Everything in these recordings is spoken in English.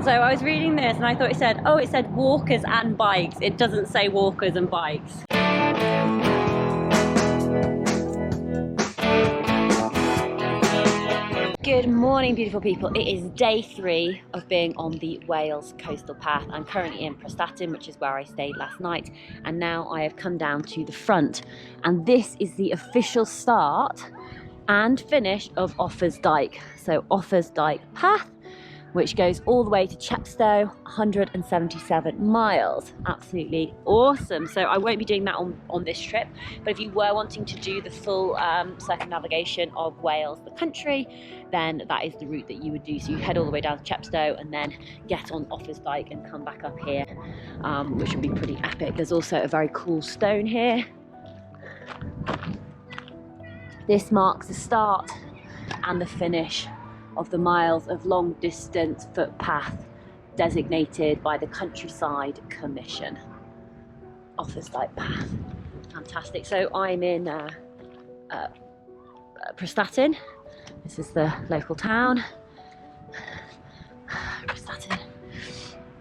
So I was reading this and I thought it said walkers and bikes. It doesn't say walkers and bikes. Good morning, beautiful people. It is day 3 of being on the Wales coastal path. I'm currently in Prestatyn, which is where I stayed last night, and now I have come down to the front, and this is the official start and finish of Offa's Dyke. So Offa's Dyke path, which goes all the way to Chepstow, 177 miles. Absolutely awesome. So I won't be doing that on this trip, but if you were wanting to do the full circumnavigation of Wales, the country, then that is the route that you would do. So you head all the way down to Chepstow and then get on Offa's Dyke and come back up here, which would be pretty epic. There's also a very cool stone here. This marks the start and the finish of the miles of long distance footpath designated by the Countryside Commission. Offa's Dyke path. Fantastic. So I'm in Prestatyn. This is the local town, Prestatyn,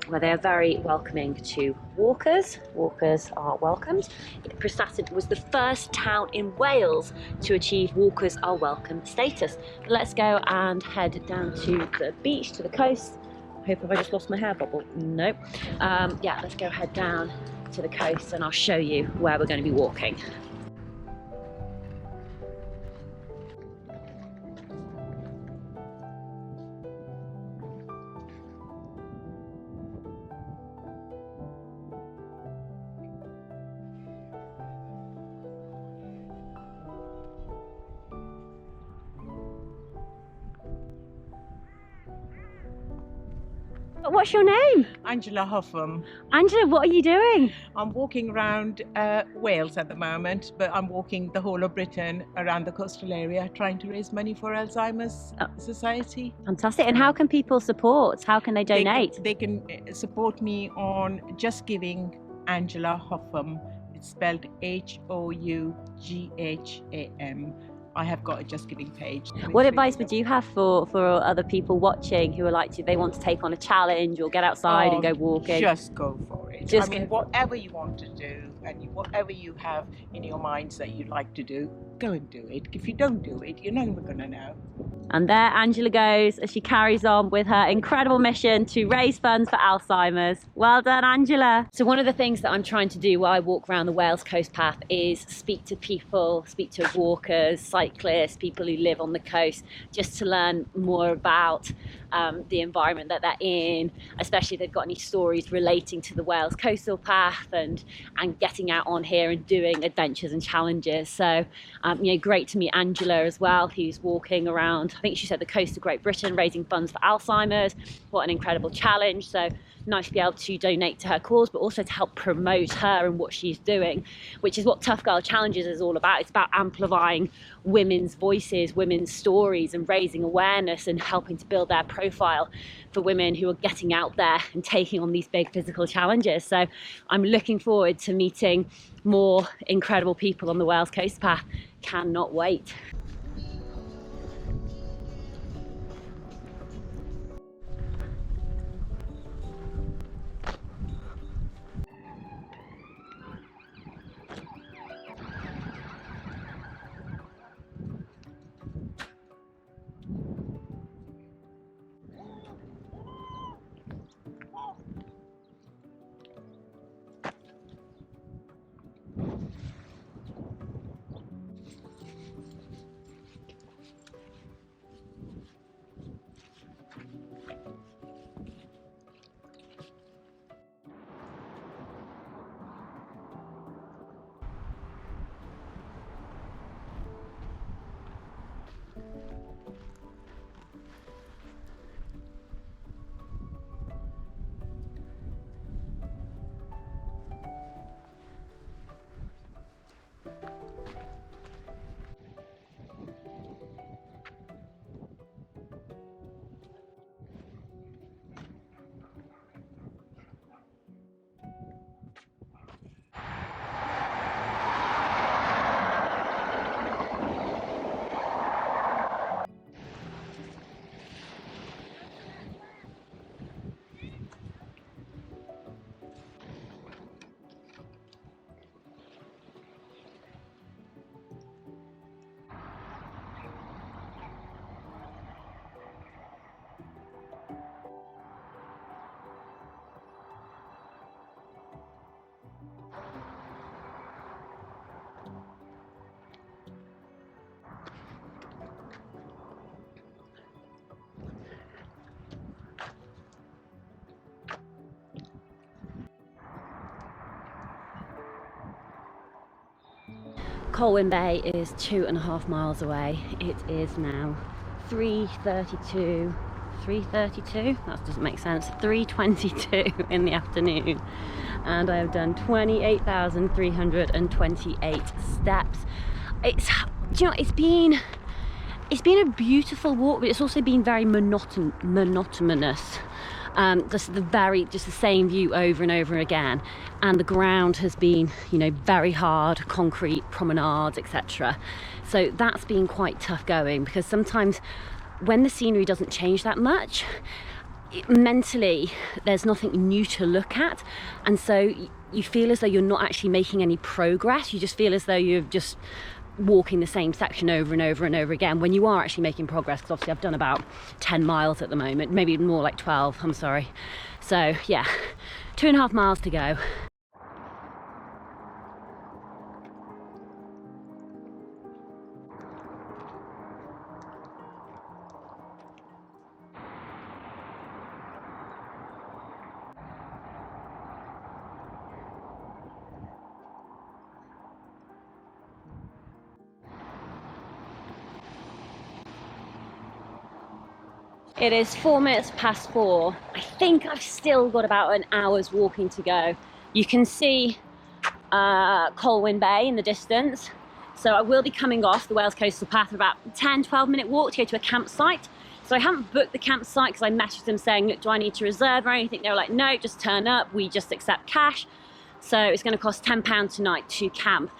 where they are very welcoming to walkers. Walkers are welcomed. Prestatyn was the first town in Wales to achieve walkers are welcome status. Let's go and head down to the beach, to the coast. Hope have I just lost my hair bubble? Nope. Yeah, let's go head down to the coast and I'll show you where we're going to be walking. What's your name? Angela Hougham. Angela, what are you doing? I'm walking around Wales at the moment, but I'm walking the whole of Britain around the coastal area trying to raise money for Alzheimer's Society. Fantastic. And how can people support? How can they donate? They can support me on Just Giving Angela Hougham. It's spelled Hougham. I have got a Just Giving page. What advice would you have for other people watching who are they want to take on a challenge or get outside and go walking? Just go for it. I mean, whatever you want to do and whatever you have in your minds that you'd like to do, go and do it. If you don't do it, you're never going to know. And there Angela goes as she carries on with her incredible mission to raise funds for Alzheimer's. Well done, Angela. So one of the things that I'm trying to do while I walk around the Wales coast path is speak to people, speak to walkers, cyclists, people who live on the coast, just to learn more about the environment that they're in, especially if they've got any stories relating to the Wales coastal path and getting out on here and doing adventures and challenges. So great to meet Angela as well, who's walking around, I think she said, the coast of Great Britain, raising funds for Alzheimer's. What an incredible challenge. So nice to be able to donate to her cause, but also to help promote her and what she's doing, which is what Tough Girl Challenges is all about. It's about amplifying women's voices, women's stories, and raising awareness and helping to build their profile for women who are getting out there and taking on these big physical challenges. So I'm looking forward to meeting more incredible people on the Wales Coast Path. Cannot wait. Colwyn Bay is 2.5 miles away. It is now 3:32. 3:32? That doesn't make sense. 3:22 in the afternoon. And I have done 28,328 steps. It's, do you know, it's been a beautiful walk, but it's also been very monotonous. Just the same view over and over again, and the ground has been, you know, very hard concrete promenades, etc. So that's been quite tough going, because sometimes when the scenery doesn't change that much, mentally there's nothing new to look at, and so you feel as though you're not actually making any progress. You just feel as though you're just walking the same section over and over and over again, when you are actually making progress, because obviously I've done about 10 miles at the moment, maybe more like 12, I'm sorry. So yeah, 2.5 miles to go. It is 4 minutes past 4. I think I've still got about an hour's walking to go. You can see Colwyn Bay in the distance. So I will be coming off the Wales Coastal Path, about 10-12 minute walk to go to a campsite. So I haven't booked the campsite because I messaged them saying, look, do I need to reserve or anything? They were like, no, just turn up. We just accept cash. So it's going to cost £10 tonight to camp.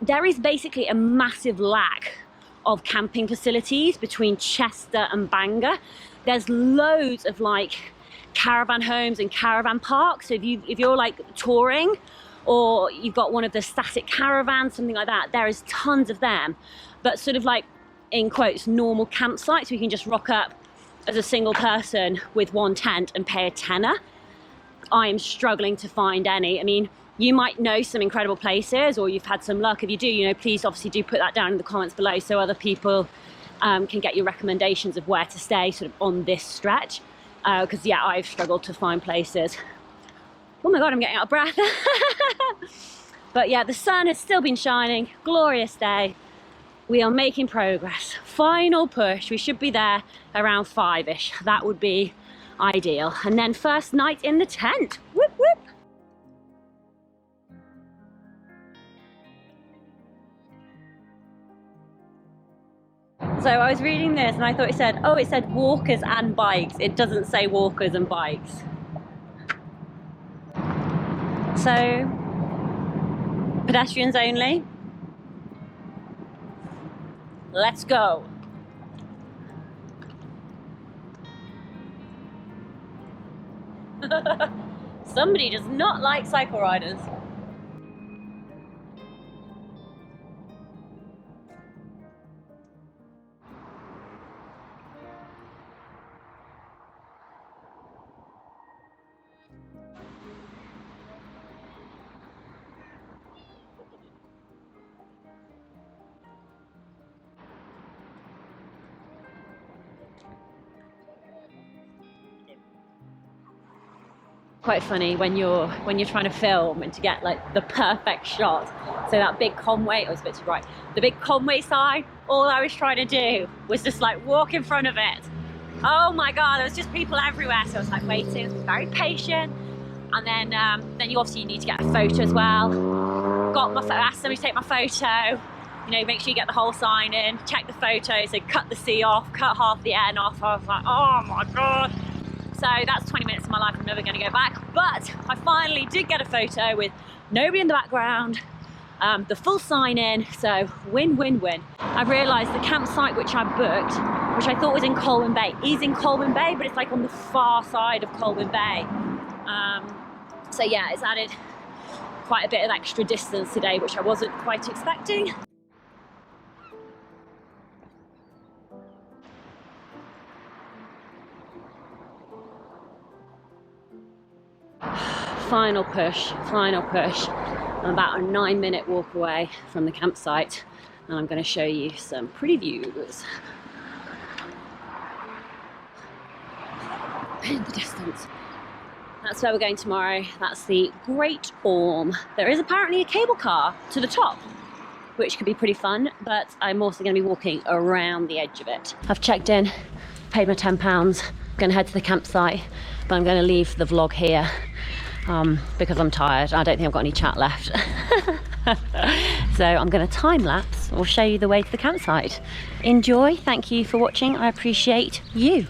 There is basically a massive lack of camping facilities between Chester and Bangor. There's loads of like caravan homes and caravan parks. So if you're like touring, or you've got one of the static caravans, something like that, there is tons of them. But sort of like, in quotes, normal campsites, we can just rock up as a single person with one tent and pay a tenner. I am struggling to find any. I mean, you might know some incredible places, or you've had some luck. If you do, you know, please obviously do put that down in the comments below so other people can get your recommendations of where to stay sort of on this stretch. Because yeah, I've struggled to find places. Oh my God, I'm getting out of breath. But yeah, the sun has still been shining. Glorious day. We are making progress. Final push. We should be there around 5-ish. That would be ideal. And then first night in the tent. Whoop, whoop. So I was reading this and I thought it said walkers and bikes. It doesn't say walkers and bikes. So, pedestrians only. Let's go. Somebody does not like cycle riders. Quite funny when you're trying to film and to get like the perfect shot. So that big Conway, it's a bit too bright. The big Conway sign, all I was trying to do was just like walk in front of it. Oh my God, there was just people everywhere. So I was like waiting, I was very patient. And then you obviously need to get a photo as well. Asked somebody to take my photo. You know, make sure you get the whole sign in, check the photo, so cut the C off, cut half the N off. I was like, oh my God. So that's 20 minutes of my life I'm never going to go back. But I finally did get a photo with nobody in the background, the full sign in, so win, win, win. I've realised the campsite which I booked, which I thought was in Colwyn Bay, is in Colwyn Bay, but it's like on the far side of Colwyn Bay. So yeah, it's added quite a bit of extra distance today, which I wasn't quite expecting. Final push, final push. I'm about a 9-minute walk away from the campsite, and I'm going to show you some pretty views in the distance. That's where we're going tomorrow. That's the Great Orme. There is apparently a cable car to the top. which could be pretty fun, but I'm also going to be walking around the edge of it. I've checked in, paid my £10, I'm going to head to the campsite, but I'm going to leave the vlog here because I'm tired. I don't think I've got any chat left. So I'm going to time lapse or show you the way to the campsite. Enjoy, thank you for watching, I appreciate you.